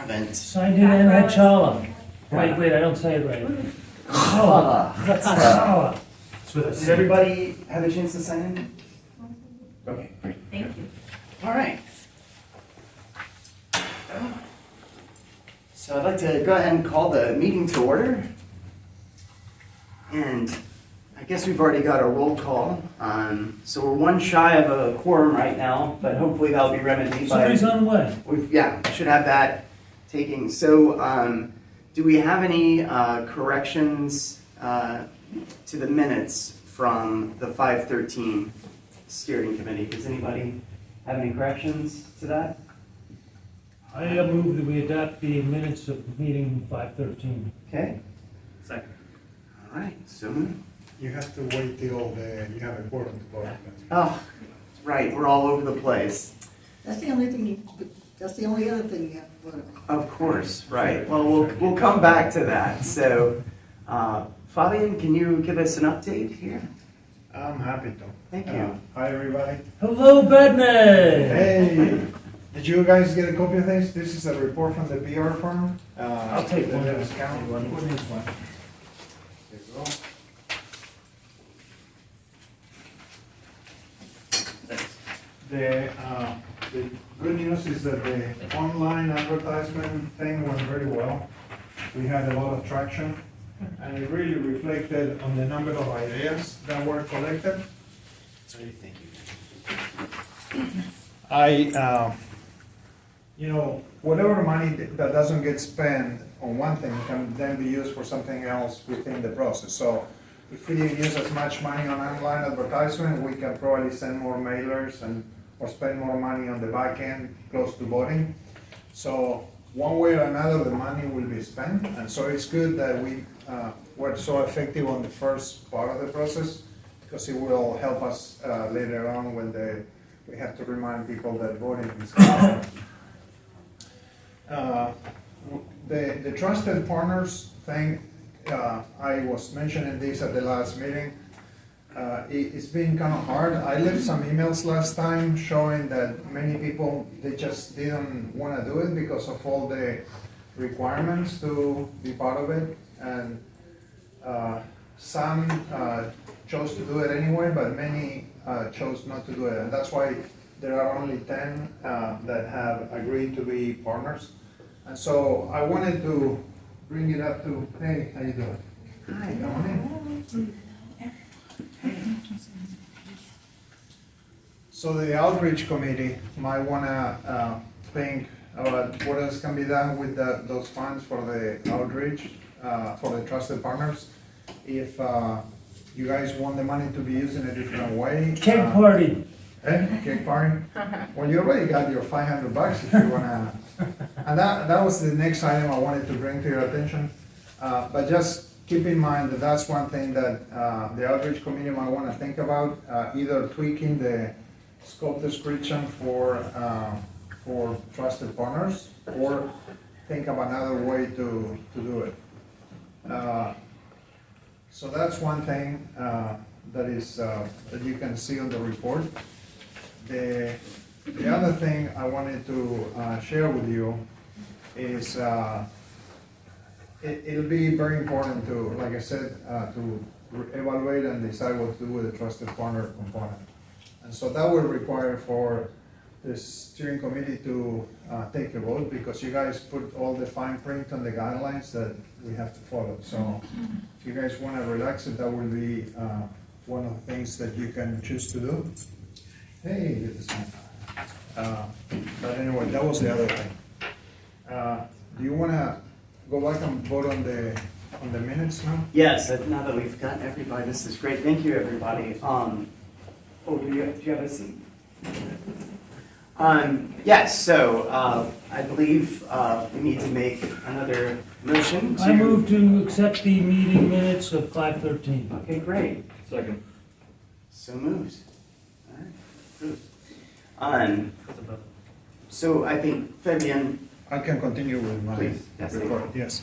haven't. Signed it in at Chala. Wait, I don't say it right. Chala. That's Chala. Did everybody have a chance to sign in? Okay, great. Thank you. All right. So I'd like to go ahead and call the meeting to order. And I guess we've already got a roll call. So we're one shy of a quorum right now, but hopefully that'll be remedied by... Somebody's on the way. Yeah, should have that taking. So do we have any corrections to the minutes from the 513 steering committee? Does anybody have any corrections to that? I move that we adopt the minutes of meeting 513. Okay, Second. all right, so moved. You have to wait till you have a quorum to vote. Oh, right, we're all over the place. That's the only thing, that's the only other thing you have to vote on. Of course, right. Well, we'll come back to that. So, Fabian, can you give us an update here? I'm happy to. Thank you. Hi, everybody. Hello, Bedman! Hey, did you guys get a copy of this? This is a report from the PR firm. I'll take one. The discount. Who needs one? There you go. The good news is that the online advertisement thing went very well. We had a lot of traction, and it really reflected on the number of ideas that were collected. Sorry, thank you. Whatever money that doesn't get spent on one thing can then be used for something else within the process. So if we use as much money on online advertisement, we can probably send more mailers or spend more money on the back end close to voting. So one way or another, the money will be spent. And so it's good that we were so effective on the first part of the process, because it will help us later on when we have to remind people that voting is coming. The trusted partners thing, I was mentioning this at the last meeting. It's been kind of hard. I left some emails last time showing that many people, they just didn't want to do it because of all the requirements to be part of it. And some chose to do it anyway, but many chose not to do it. And that's why there are only 10 that have agreed to be partners. And so I wanted to bring it up to, hey, how you doing? Hi. Come on in. So the outreach committee might want to think about what else can be done with those funds for the outreach, for the trusted partners. If you guys want the money to be used in a different way. Cake party. Cake party? Well, you already got your $500 if you want to. And that was the next item I wanted to bring to your attention. But just keep in mind that that's one thing that the outreach committee might want to think about, either tweaking the scope description for trusted partners, or think of another way to do it. So that's one thing that is that you can see on the report. The other thing I wanted to share with you is it'll be very important to, like I said, to evaluate and decide what to do with the trusted partner component. And so that will require for the steering committee to take a vote, because you guys put all the fine print on the guidelines that we have to follow. So if you guys want to relax it, that will be one of the things that you can choose to do. Hey, good to see you. But anyway, that was the other thing. Do you want to go back and vote on the minutes now? Yes, now that we've got everybody, this is great. Thank you, everybody. Do you have a seat? Yes, so I believe we need to make another motion to... I move to accept the meeting minutes of 513. Okay, great. Second. So moved. All right. So I think Fabian... I can continue with my Please, yes. report. Yes.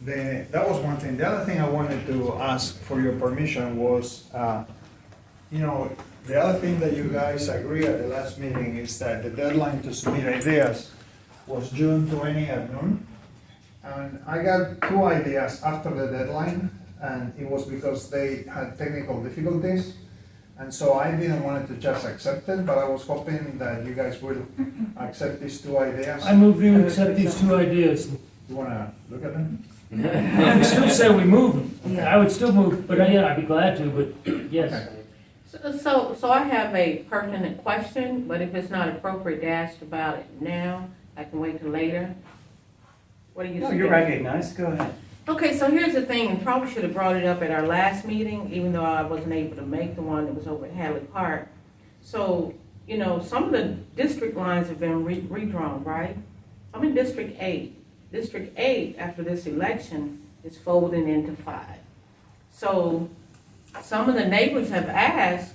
That was one thing. The other thing I wanted to ask for your permission was, the other thing that you guys agreed at the last meeting is that the deadline to submit ideas was June 20 at noon. And I got two ideas after the deadline, and it was because they had technical difficulties. And so I didn't want to just accept it, but I was hoping that you guys will accept these two ideas. I move you accept these two ideas. You wanna look at them? I would still say we move them. I would still move, but yeah, I'd be glad to, but yes. Okay. So I have a pertinent question, but if it's not appropriate to ask about it now, I can wait till later. What do you No, suggest? you're recognized, go ahead. Okay, so here's the thing, and probably should have brought it up at our last meeting, even though I wasn't able to make the one that was over at Hadley Park. So, you know, some of the district lines have been redrawn, right? I'm in District 8. District 8, after this election, is folding into 5. So some of the neighbors have asked,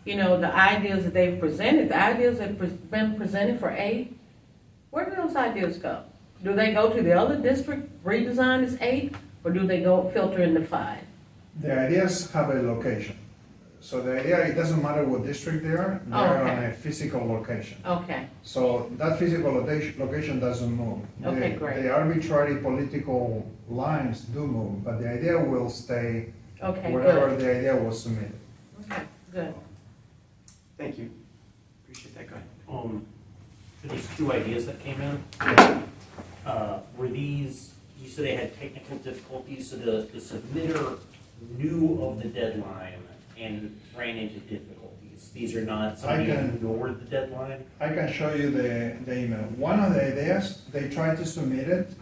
you know, the ideas that they've presented, the ideas that have been presented for 8, where do those ideas go? Do they go to the other district, redesigned as 8, or do they go filter into 5? The ideas have a location. So the idea, it doesn't matter what district they are Okay. on a physical location. Okay, So that physical location doesn't move. Okay, great. The arbitrary political lines do move, but the idea will stay okay, wherever good. the idea was submitted. Okay, good. Thank you. Appreciate that, go ahead. For these two ideas that came in, were these, you said they had technical difficulties, so the submitter knew of the deadline and ran into difficulties? These are not somebody who can- ignored the deadline? I can show you the email. One of the ideas, they tried to submit it,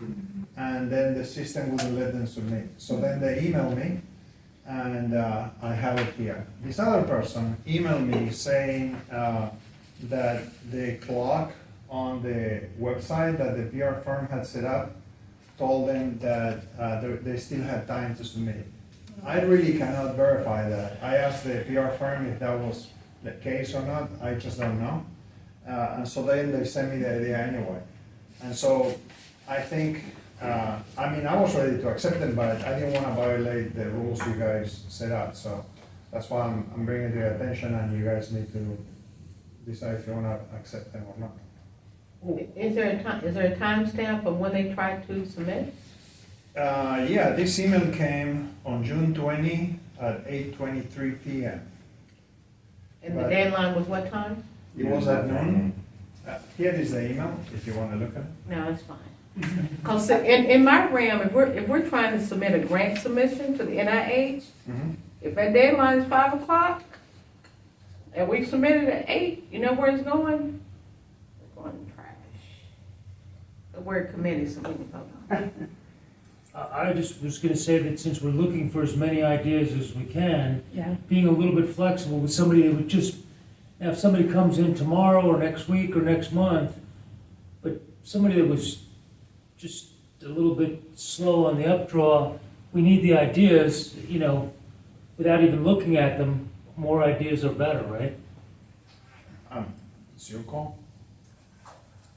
and then the system wouldn't let them submit. So then they emailed me, and I have it here. This other person emailed me saying that the clock on the website that the PR firm had set up told them that they still had time to submit. I really cannot verify that. I asked the PR firm if that was the case or not, I just don't know. And so then they sent me the idea anyway. And so I think, I mean, I was ready to accept them, but I didn't want to violate the rules you guys set up. So that's why I'm bringing it to your attention, and you guys need to decide if you want to accept them or not. Is there a timestamp of when they tried to submit? Yeah, this email came on June 20 at 8:23 p.m. And the Right. deadline was what time? It was at noon. Here is the email, if you want to look at it. No, it's fine. Because in my realm, if we're trying to submit a grant submission to the NIH, Mhm. if that deadline is 5 o'clock, and we submitted at 8, you know where it's going? It's going in trash. The word committee, so we can vote on it. I just was gonna say that since we're looking for as many ideas as we can, Yeah. being a little bit flexible with somebody that would just, now if somebody comes in tomorrow or next week or next month, but somebody that was just a little bit slow on the updraw, we need the ideas, you know, without even looking at them, more ideas are better, right? It's your call.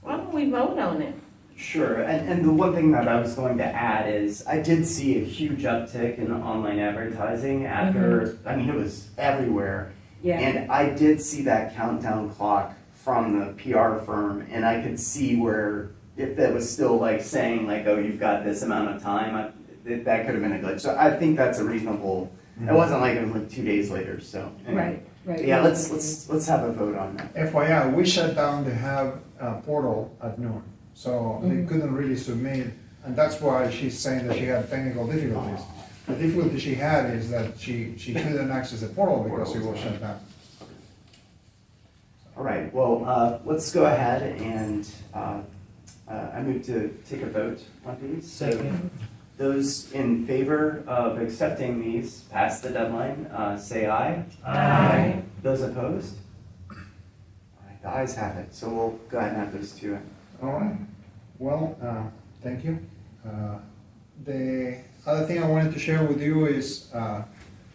Why don't we vote on it? Sure, and the one thing that I was going to add is, I did see a huge uptick in online advertising after, I mean, it was everywhere. And I did see that countdown clock from the PR firm, and I could see where, if it was still like saying like, oh, you've got this amount of time, that could have been a glitch. So I think that's a reasonable, it wasn't like it was like 2 days later, so. anyway. Right. Yeah, let's have a vote on that. FYI, we shut down the Hub portal at noon, so they couldn't really submit, and that's why she's saying that she had technical difficulties. The difficulty she had is that she couldn't access the portal because it was shut down. All right, well, let's go ahead and I move to take a vote on these. So Second. those in favor of accepting these past the deadline, say aye. Aye. Those opposed? All right, the ayes have it, so we'll go ahead and have those two. All right, well, thank you. The other thing I wanted to share with you is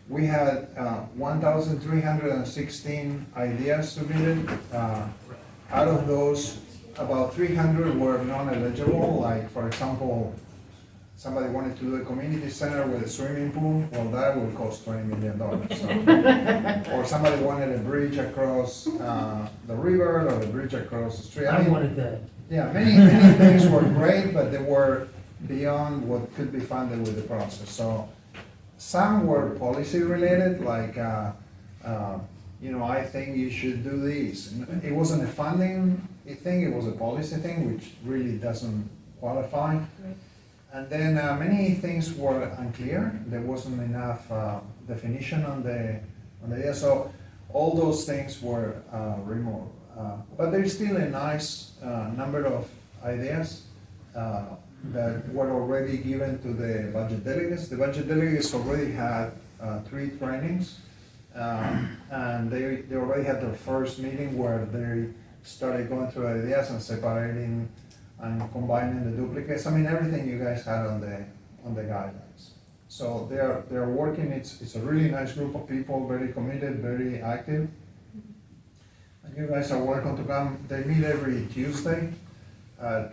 we had 1,316 ideas submitted. Out of those, about 300 were non-eligible, like for example, somebody wanted to do a community center with a swimming pool, well, that would cost $20 million. So. Or somebody wanted a bridge across the river or a bridge across the street. I wanted that. Yeah, many things were great, but they were beyond what could be funded with the process. So some were policy related, like, I think you should do this. And it wasn't a funding thing, it was a policy thing, which really doesn't qualify. And then many things were unclear. There wasn't enough definition on the idea. So all those things were removed. But there's still a nice number of ideas that were already given to the budget delegates. The budget delegates already had 3 trainings, and they already had their first meeting where they started going through ideas and separating and combining the duplicates. I mean, everything you guys had on the guidelines. So they're working. It's a really nice group of people, very committed, very active. And you guys are welcome to come. They meet every Tuesday at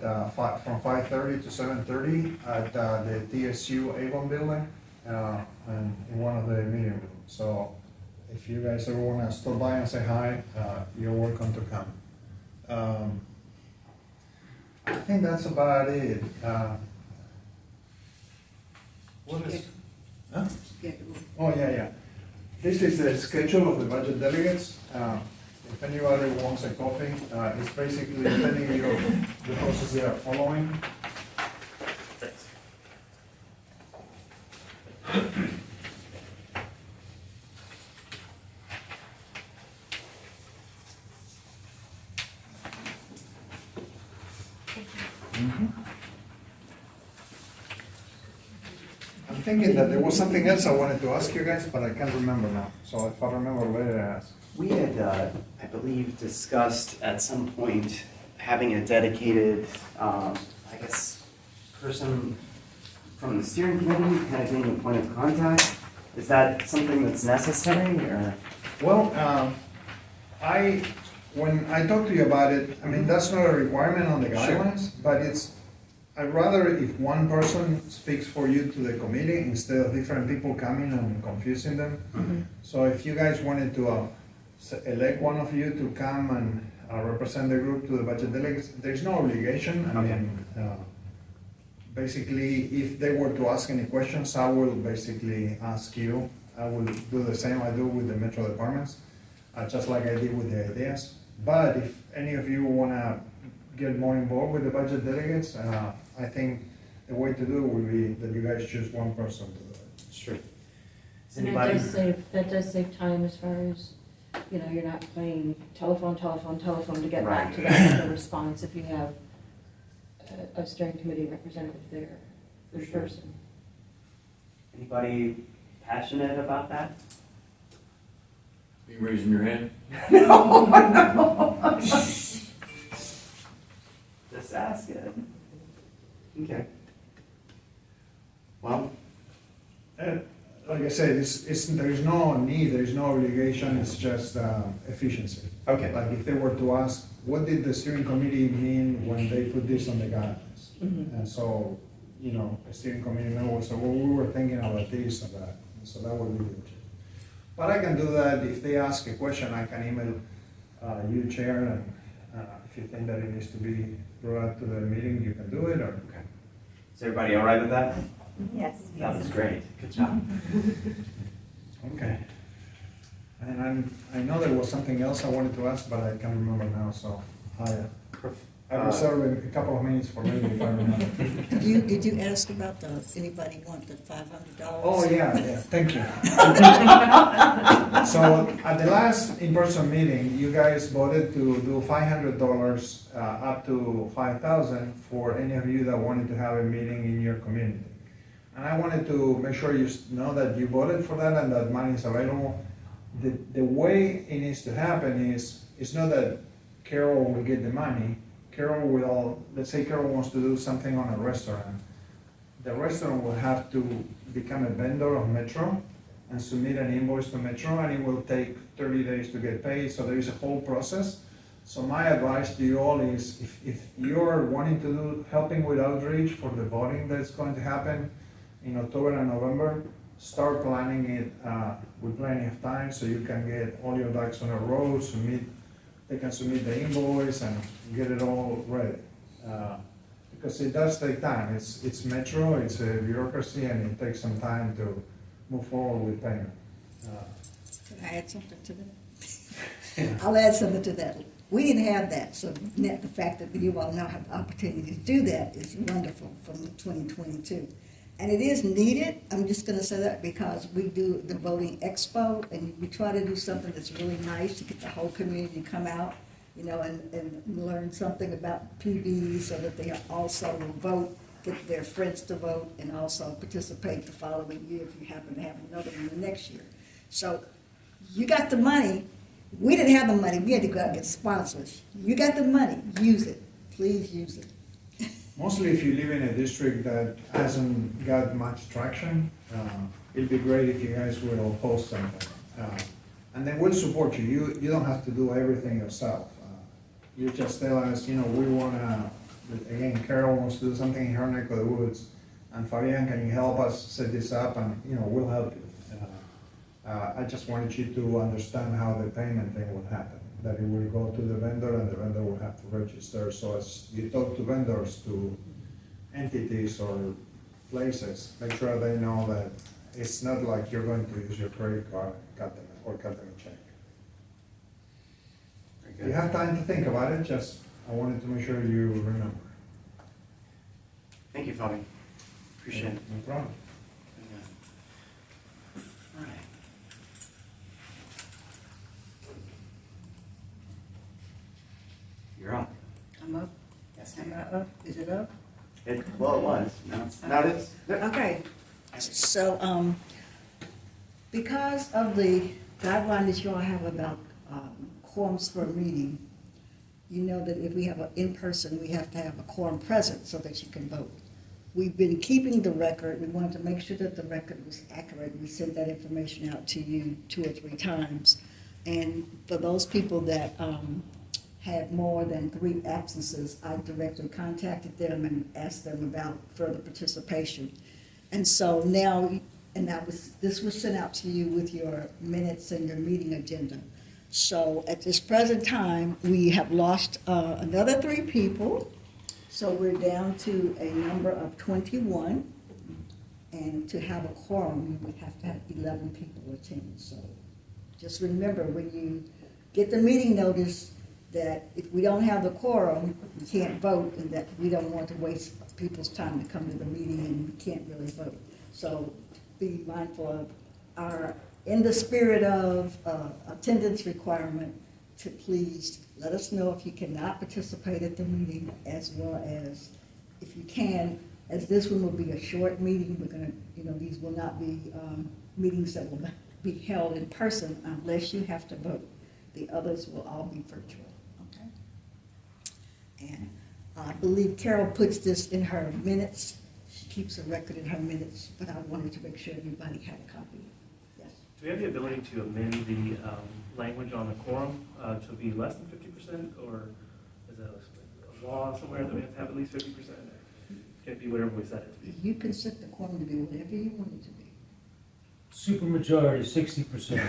from 5:30 to 7:30 at the TSU Avon building and in one of the meeting rooms. So if you guys ever want to stop by and say hi, you're welcome to come. I think that's about it. What is? Huh? Oh, yeah. This is the schedule of the budget delegates. If anybody wants a copy, it's basically telling you the process they are following. I'm thinking that there was something else I wanted to ask you guys, but I can't remember now. So if I remember later, I ask. We had, I believe, discussed at some point having a dedicated, person from the steering committee kind of being a point of contact. Is that something that's necessary, or? Well, when I talked to you about it, I mean, that's not a requirement on the guidelines, but I'd rather if one person speaks for you to the committee instead of different people coming and confusing them. So if you guys wanted to elect one of you to come and represent the group to the budget delegates, there's no obligation. I mean, basically, if they were to ask any questions, I will basically ask you. I will do the same I do with the metro departments, just like I did with the ideas. But if any of you want to get more involved with the budget delegates, I think the way to do it would be that you guys choose one person to do it. Sure. Is And anybody? that does save time as far as, you're not playing telephone to get back to the response if you have a steering committee representative there in Sure. person. Anybody passionate about that? You raising your hand? Just ask it. Okay. Well, Like I said, there's no need, there's no obligation, it's just efficiency. okay. Like if they were to ask, what did the steering committee mean when they put this on the guidelines? And so, a steering committee member would say, well, we were thinking about this and that, and so that would be it. But I can do that, if they ask a question, I can email you, Chair, and if you think that it needs to be brought up to the meeting, you can do it, or. Okay. Is everybody all right with that? Yes. That was great. Good job. Okay. And I know there was something else I wanted to ask, but I can't remember now, so I reserve a couple of minutes for later if I remember. Did you ask about anybody want the $500? Oh, yeah, thank you. So at the last in-person meeting, you guys voted to do $500 up to $5,000 for any of you that wanted to have a meeting in your community. And I wanted to make sure you know that you voted for that and that money is available. The way it needs to happen is, it's not that Carol will get the money. Carol will, let's say Carol wants to do something on a restaurant. The restaurant will have to become a vendor of Metro and submit an invoice to Metro, and it will take 30 days to get paid, so there is a whole process. So my advice to you all is, if you're wanting to do, helping with outreach for the voting that's going to happen in October and November, start planning it with plenty of time so you can get all your ducks in a row, they can submit the invoice and get it all ready. because it does take time. It's metro, it's a bureaucracy, and it takes some time to move forward with payment. Can I add something to that? I'll add something to that. We didn't have that, so net the fact that you all now have the opportunity to do that is wonderful from 2022. And it is needed, I'm just gonna say that because we do the voting expo, and we try to do something that's really nice to get the whole community to come out, you know, and learn something about PBs so that they also will vote, get their friends to vote, and also participate the following year if you happen to have another one the next year. So you got the money. We didn't have the money. We had to go out and get sponsors. You got the money. Use it. Please use it. Mostly if you live in a district that hasn't got much traction, it'd be great if you guys will host something. And then we'll support you. You don't have to do everything yourself. You just tell us, you know, we wanna, again, Carol wants to do something in her neck of the woods, and Fabian, can you help us set this up? And, you know, we'll help you. I just wanted you to understand how the payment thing would happen. That it will go to the vendor and the vendor will have to register. So as you talk to vendors, to entities or places, make sure they know that it's not like you're going to use your credit card and cut them a check. Very If good. you have time to think about it, just, I wanted to make sure you remember. Thank you, Fabi. Appreciate it. No problem. All right. You're up. I'm up. Yes, Am ma'am. I up? Is it up? Well, it was. Now it is. Okay. So, because of the guideline that you all have about quorums for a meeting, you know that if we have an in-person, we have to have a quorum present so that you can vote. We've been keeping the record. We wanted to make sure that the record was accurate. We sent that information out to you 2 or 3 times. And for those people that had more than 3 absences, I directly contacted them and asked them about further participation. And so now, this was sent out to you with your minutes and your meeting agenda. So at this present time, we have lost another 3 people. So we're down to a number of 21. And to have a quorum, you would have to have 11 people attend. So just remember, when you get the meeting notice, that if we don't have the quorum, we can't vote, and that we don't want to waste people's time to come to the meeting and we can't really vote. So be mindful of our, in the spirit of attendance requirement, to please let us know if you cannot participate at the meeting, as well as if you can, as this one will be a short meeting, we're gonna, you know, these will not be meetings that will be held in person unless you have to vote. The others will all be virtual. And I believe Carol puts this in her minutes. She keeps a record in her minutes, but I wanted to make sure everybody had a copy. Yes. Do we have the ability to amend the language on the quorum to be less than 50%, or is that a law somewhere that we have to have at least 50%? Can it be whatever we set it to be? You can set the quorum to be whatever you want it to be. Supermajority, 60%.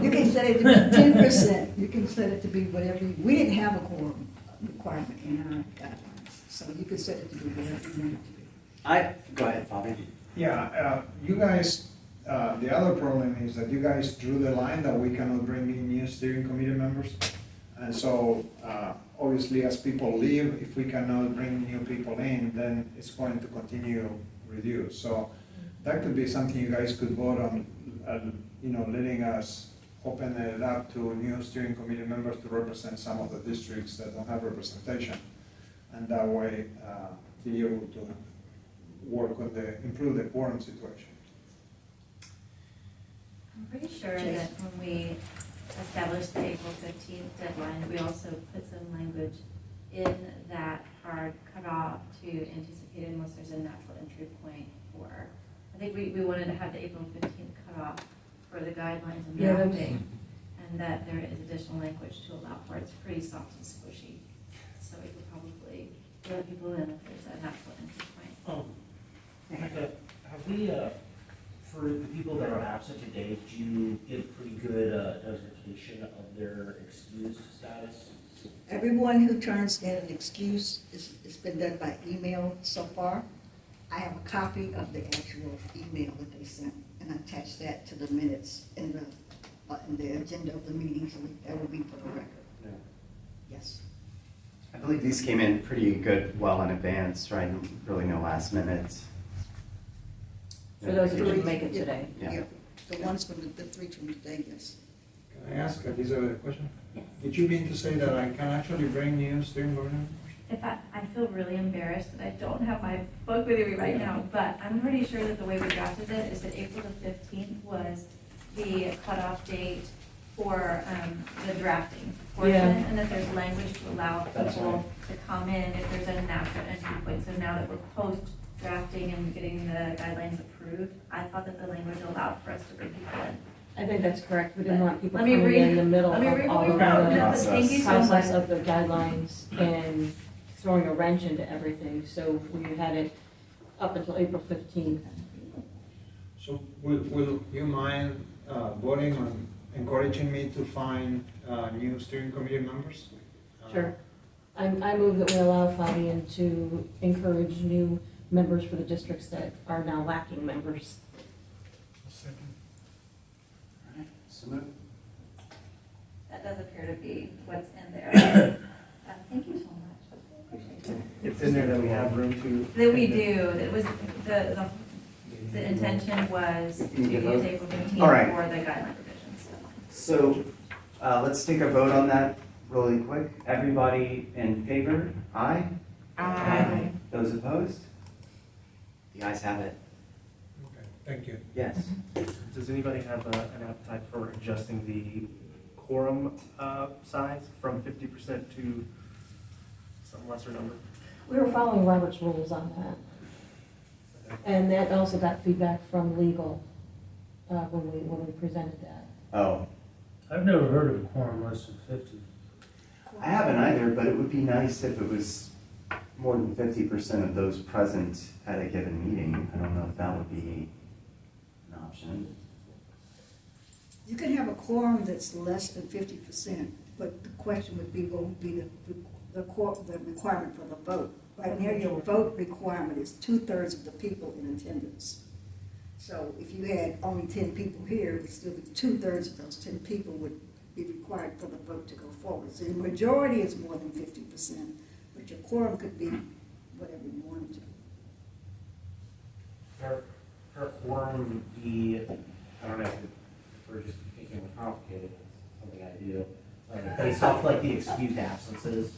You can set it to be 10%. You can set it to be whatever we didn't have a quorum requirement in our guidelines, so you can set it to be whatever you want it to be. Go ahead, Fabi. Yeah, you guys, the other problem is that you guys drew the line that we cannot bring in new steering committee members. And so, obviously, as people leave, if we cannot bring new people in, then it's going to continue reduce. So that could be something you guys could vote on, you know, letting us open it up to new steering committee members to represent some of the districts that don't have representation. And that way, be able to work on improve the quorum situation. I'm pretty sure that when we established the April 15th deadline, we also put some language in that hard cutoff to anticipate unless there's a natural entry point for, I think we wanted to have the April 15th cutoff for the guidelines and Yeah, mapping, and that there is additional language to allow for it. It's pretty soft and squishy, so we could probably let people in if there's a natural entry point. Have we, for the people that are absent today, did you get pretty good notification of their excused status? Everyone who turns in an excuse, it's been done by email so far. I have a copy of the actual email that they sent, and I attached that to the minutes in the agenda of the meeting, so that will be for the record. Yes. I believe these came in pretty good, well in advance, right? Really no last minute. For those who didn't make it today. Yeah. The ones from the three from today, yes. Can I ask Elizabeth a question? Yes. Did you mean to say that I can actually bring new student board members? In fact, I feel really embarrassed that I don't have my book with me right now, but I'm pretty sure that the way we drafted it is that April the 15th was the cutoff date for the drafting portion, Yeah. and that there's language to allow That's people to come in if there's a natural entry point. So now that we're post-drafting and getting the guidelines approved, I thought that the language allowed for us to bring people in. I think that's correct. We didn't want people Let me coming read- in the middle Let me read of all what we of wrote. the No, thank you so much. process of the guidelines and throwing a wrench into everything. So we had it up until April 15th. So will you mind voting on encouraging me to find new steering committee members? Sure. I move that we allow Fabian to encourage new members for the districts that are now lacking members. So moved. That does appear to be what's in there. Thank you so much. Appreciate it. It's in there that we have room to. That we do, it was, the intention was to You need to use vote? April 15th All right. for the guideline revisions. So, let's take a vote on that really quick. Everybody in favor? Aye? Aye. Those opposed? The ayes have it. Okay, thank you. Yes. Does anybody have an appetite for adjusting the quorum size from 50% to some lesser number? We were following Robert's rules on that. And that also got feedback from legal when we presented that. Oh, I've never heard of a quorum less than 50. I haven't either, but it would be nice if it was more than 50% of those present at a given meeting. I don't know if that would be an option. You can have a quorum that's less than 50%, but the question would be, what would be the requirement for the vote? Right now, your vote requirement is 2/3 of the people in attendance. So if you had only 10 people here, it would still be 2/3 of those 10 people would be required for the vote to go forward. So the majority is more than 50%, but your quorum could be whatever you wanted to. Her quorum be, I don't know if we're just thinking we're complicated, it's something I do. Based off like the excused absences,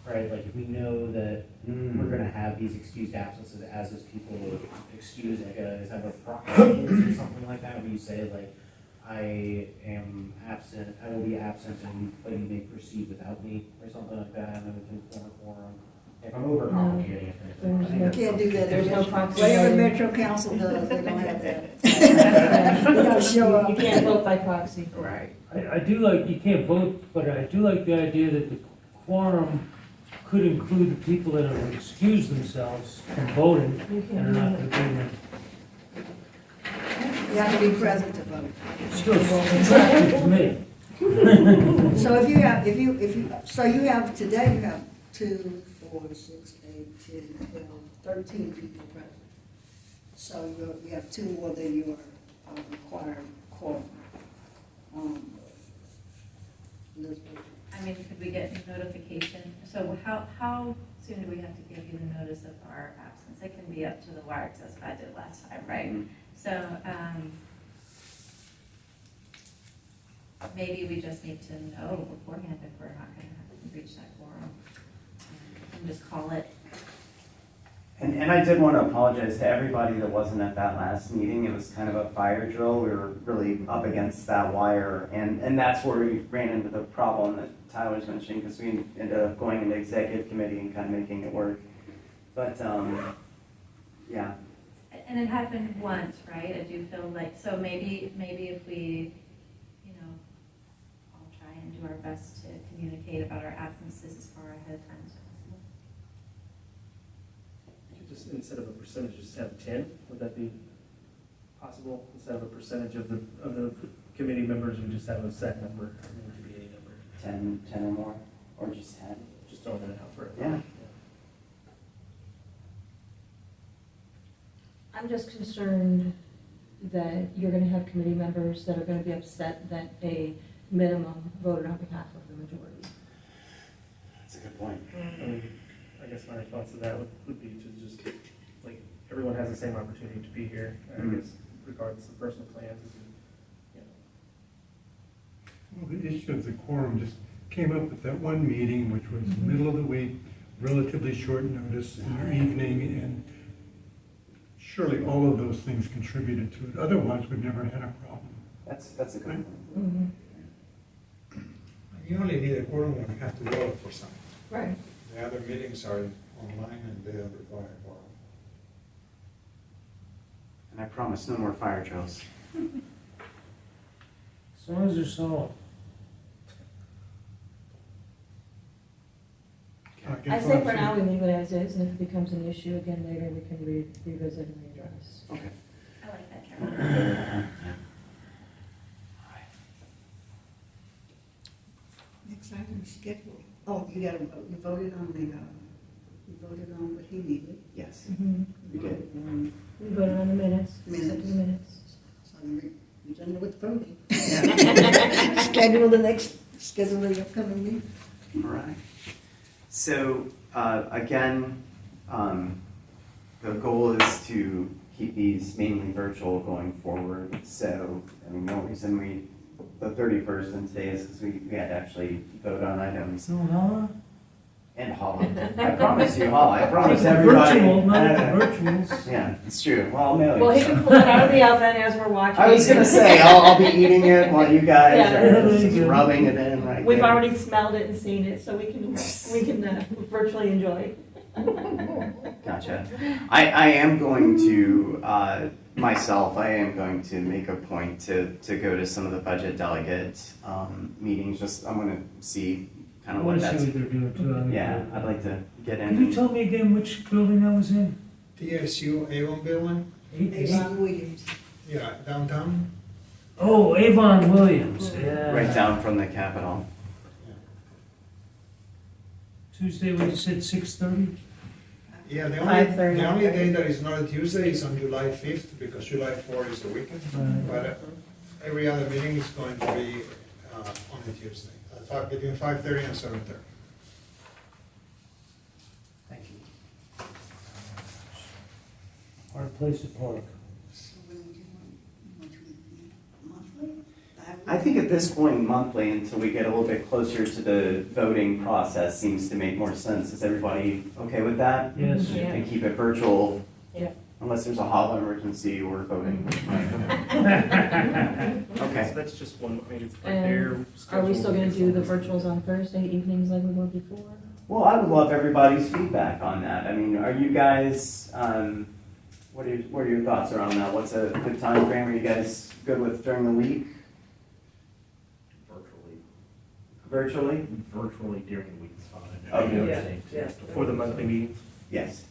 right? Like if we know that we're gonna have these excused absences as those people excuse, like is that a proxy or something like that, where you say like, I am absent, I will be absent but you may proceed without me, or something like that, and then we can form a quorum. If I'm overcomplicating it, then I think You that's- can't do that. There's no proxy Whatever voting. Metro Council does, they don't have that. They don't show up. You can't vote by proxy. Right. I do like, you can't vote, but I do like the idea that the quorum could include the people that have excused themselves from voting You and can't are not do going it. to be there. You have to be present to vote. Still attractive to me. So if you, so you have, today you have 2, 4, 6, 8, 10, 12, 13 people present. So you have 2 more than your required quorum. Elizabeth? I mean, could we get notification? So how soon do we have to give you the notice of our absence? It can be up to the wire, because that's what I did last time, right? So, maybe we just need to know beforehand if we're not gonna reach that quorum. And just call it. And I did want to apologize to everybody that wasn't at that last meeting. It was kind of a fire drill. We were really up against that wire. And that's where we ran into the problem that Tyler's mentioning, because we ended up going into executive committee and kind of making it work. But, yeah. And it happened once, right? I do feel like, so maybe if we, all try and do our best to communicate about our absences as far ahead of time as possible. You could just, instead of a percentage, just have 10, would that be possible? Instead of a percentage of the committee members, we just have a set number, it could be any number. 10 or more. or just 10. Just throwing it out for it. Yeah. I'm just concerned that you're gonna have committee members that are gonna be upset that a minimum voted on behalf of the majority. That's a good point. I guess my response to that would be to just, like, everyone has the same opportunity to be here, I guess, regardless of personal plans, you know. Well, the issue of the quorum just came up at that one meeting, which was middle of the week, relatively short notice in the evening, and surely all of those things contributed to it. Otherwise, we've never had a problem. That's a good point. Mm-hmm. You only need a quorum when you have to vote for something. Right. The other meetings are online and they don't require a quorum. And I promise no more fire drills. As long as they're solid. I say for now, we leave it as is, and if it becomes an issue again later, we can revisit and readdress. Okay. I like that, Carol. Next item is schedule. Oh, you gotta vote, you voted on the, you voted on what he needed. Yes, Mm-hmm. we did. We voted on the minutes, accepted the minutes. So you're done with voting. Yeah. Schedule the upcoming meeting. All right. So, again, the goal is to keep these mainly virtual going forward. So, I mean, the only reason the 31st and today is because we had to actually vote on items. No, no. And Holla. I promise you, Holla. I promise everybody. Virtual, not the virtuals. Yeah, it's true. Well, I'll mail you. Well, he can pull it out of the oven as we're watching. I was gonna say, I'll be eating it while you guys Yeah. are just rubbing it in right We've there. already smelled it and seen it, so we can virtually enjoy. Gotcha. I am going to, myself, I am going to make a point to go to some of the budget delegate meetings. Just, I'm gonna see kind I of what wanna see that's, what they're doing too. yeah, I'd like to get in. Can you tell me again which building that was in? TSU Avon Building, Avon Williams. yeah, downtown. Oh, Avon Williams, yeah. Right down from the Capitol. Tuesday, what you said, 6:30? Yeah, the 5:30. only day that is not a Tuesday is on July 5th, because July 4th is the weekend. Right. But every other meeting is going to be on a Tuesday, between 5:30 and 7:30. Thank you. Hard place to park. So when do you want to meet monthly? I think at this point, monthly, until we get a little bit closer to the voting process, seems to make more sense. Is everybody okay with that? Yes. Yeah. And keep it virtual? Yeah. Unless there's a Holla emergency or voting. Okay. So that's just one, maybe it's like And their Are schedule. we still gonna do the virtuals on Thursday evenings like we were before? Well, I would love everybody's feedback on that. I mean, are you guys, what are your thoughts around that? What's a good time frame? Are you guys good with during the week? Virtually? Virtually during the week is fine. Okay. For the monthly meetings. Yes.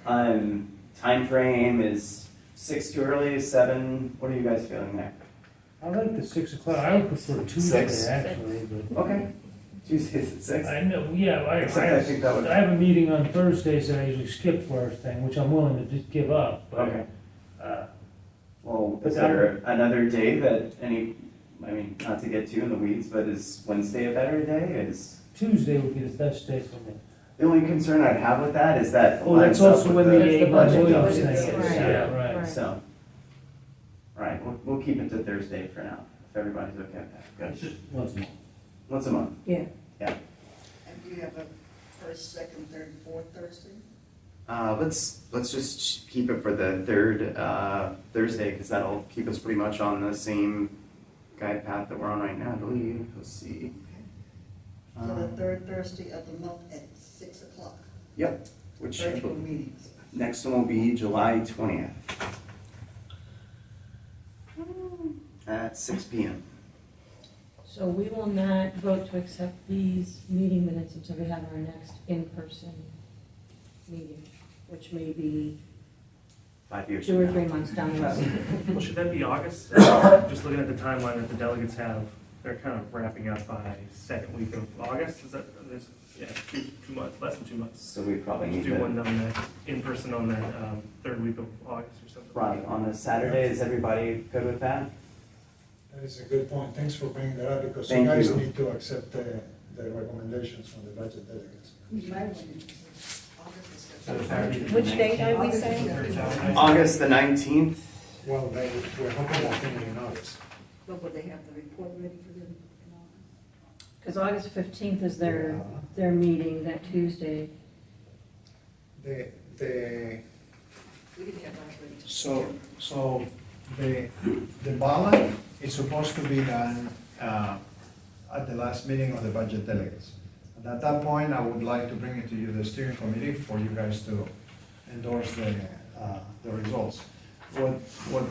Time frame is 6 too early, 7, what are you guys feeling there? I like the 6 o'clock, I would prefer Tuesday, 6. actually, but. Okay. Tuesdays at 6? I know, yeah, Except I think that would- I have a meeting on Thursdays that I usually skip for a thing, which I'm willing to just give up, but, Okay. uh, Well, is there another day that I mean, not to get too in the weeds, but is Wednesday a better day? Tuesday would be the best day for me. The only concern I'd have with that is that. Oh, that's lines up also with when the That's the Avon budget Williams thing delegate. is, Right. yeah, right. So, all right, we'll keep it to Thursday for now, if everybody's okay with that. Good. Once a month. Yeah. And do you have a first, second, third, fourth Thursday? Let's just keep it for the third Thursday, because that'll keep us pretty much on the same guide path that we're on right now, I believe. Let's see. So the third Thursday of the month at 6 o'clock, Yep, which virtual meetings. next one will be July 20th at 6 p.m. So we will not vote to accept these meeting minutes until we have our next in-person meeting, which may be 5 years 2 or from 3 now. months down the road. Well, should that be August? Just looking at the timeline that the delegates have, they're kind of wrapping up by second week of August, is that, there's, yeah, 2 months, less than 2 months. So we probably Let's need do to, one on that, in person on that, third week of August or something. right, on the Saturday, is everybody good with that? That is a good point. Thanks for bringing that up, because you Thank guys you. need to accept the recommendations from the budget delegates. You might want to- So Saturday the Which date are we 19th, saying? third Saturday? August the 19th? Well, we're hoping to finish in August. But would they have the report ready for them? Because August 15th is their meeting, that Tuesday. The, We didn't have ours ready. till so, September. the ballot is supposed to be done at the last meeting of the budget delegates. And at that point, I would like to bring it to you, the steering committee, for you guys to endorse the results. What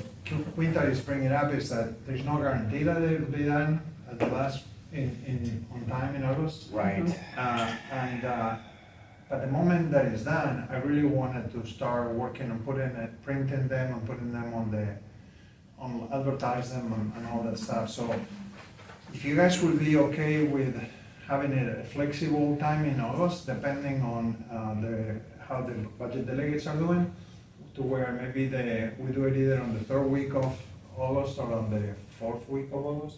Quinta is bringing up is that there's no guarantee that it will be done at the last, on time in August. Right. But the moment that it's done, I really wanted to start working on printing them and putting them on advertise them and all that stuff. So if you guys will be okay with having a flexible time in August, depending on how the budget delegates are doing, to where maybe we do it either on the third week of August or on the fourth week of August.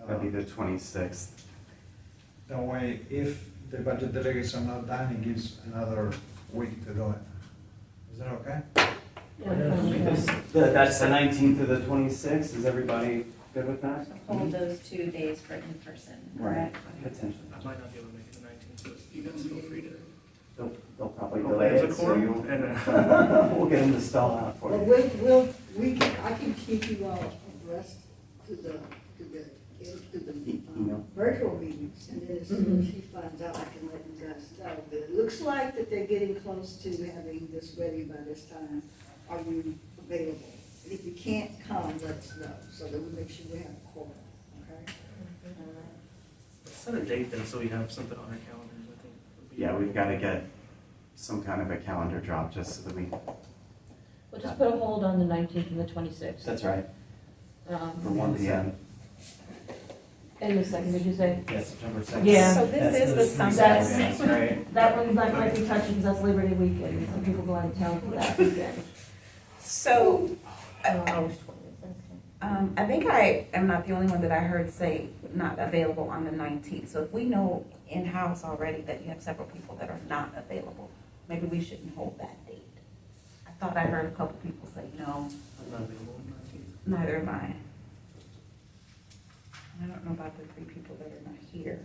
That'd be the 26th. That way, if the budget delegates are not done, it gives another week to do it. Is that okay? That's the 19th to the 26th, is everybody good with that? Hold those 2 days for in-person, correct? Potentially. I might not be able to make it the 19th, so you guys feel free to. They'll probably Hopefully delay there's it, a so quorum, you'll, and, we'll get them to stall out for Well, you. I can keep you all abreast to the Email. virtual meetings, and then as soon as he finds out, I can let you guys know. But it looks like that they're getting close to having this ready by this time. Are you available? And if you can't come, let us know, so that we make sure we have a quorum, okay? set a date then, so we have something on our calendars, I think. would be- Yeah, we've got to get some kind of a calendar drop just so that we, We'll just put a hold on the 19th and the 26th. that's right, Um, for 1 PM. And the second, did you say? Yeah, September 2nd. Yeah. So this is the That's Sunday. That's- right? That one might be touching because that's Labor Day weekend, some people go out of town for that weekend. So, August 20th. I think I am not the only one that I heard say not available on the 19th. So if we know in-house already that you have several people that are not available, maybe we shouldn't hold that date. I thought I heard a couple people say, no, I'm not available on the 19th. neither am I. I don't know about the 3 people that are not here.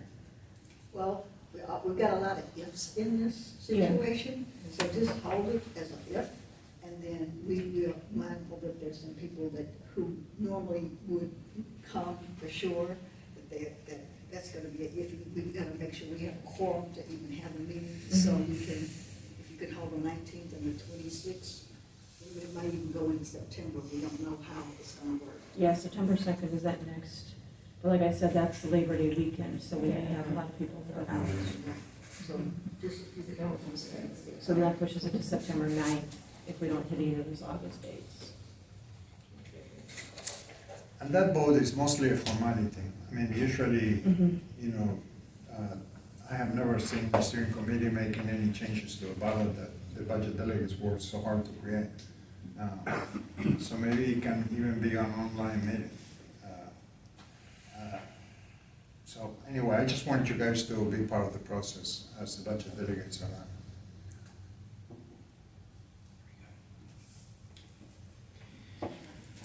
Well, we've got a lot of ifs in this situation, so just hold it as an if, and then we are mindful that there's some people who normally would come for sure, that's gonna be an if, we've gotta make sure we have a quorum to even have a meeting, so we can, if you could hold the 19th and the 26th, it might even go into September, we don't know how it's gonna work. Yeah, September 2nd is that next. But like I said, that's the Labor Day weekend, so we may have a lot of people that are out. So just, if you could hold those things. So that pushes it to September 9th if we don't hit either of those August dates. And that vote is mostly a formality. I mean, usually, Mhm. you know, I have never seen the steering committee making any changes to a ballot that the budget delegates worked so hard to create. So maybe it can even be an online meeting. So anyway, I just want you guys to be part of the process as the budget delegates are on.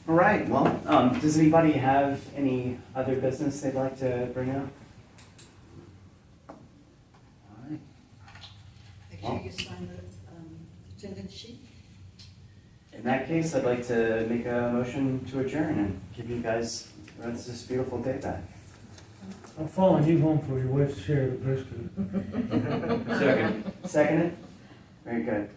All right, well, does anybody have any other business they'd like to bring up? All right. Make sure you sign the attendance sheet. In that case, I'd like to make a motion to adjourn and give you guys the rest of this beautiful day back. I'm following you home for your wife's share of the brisket. Second. Second it? Very good.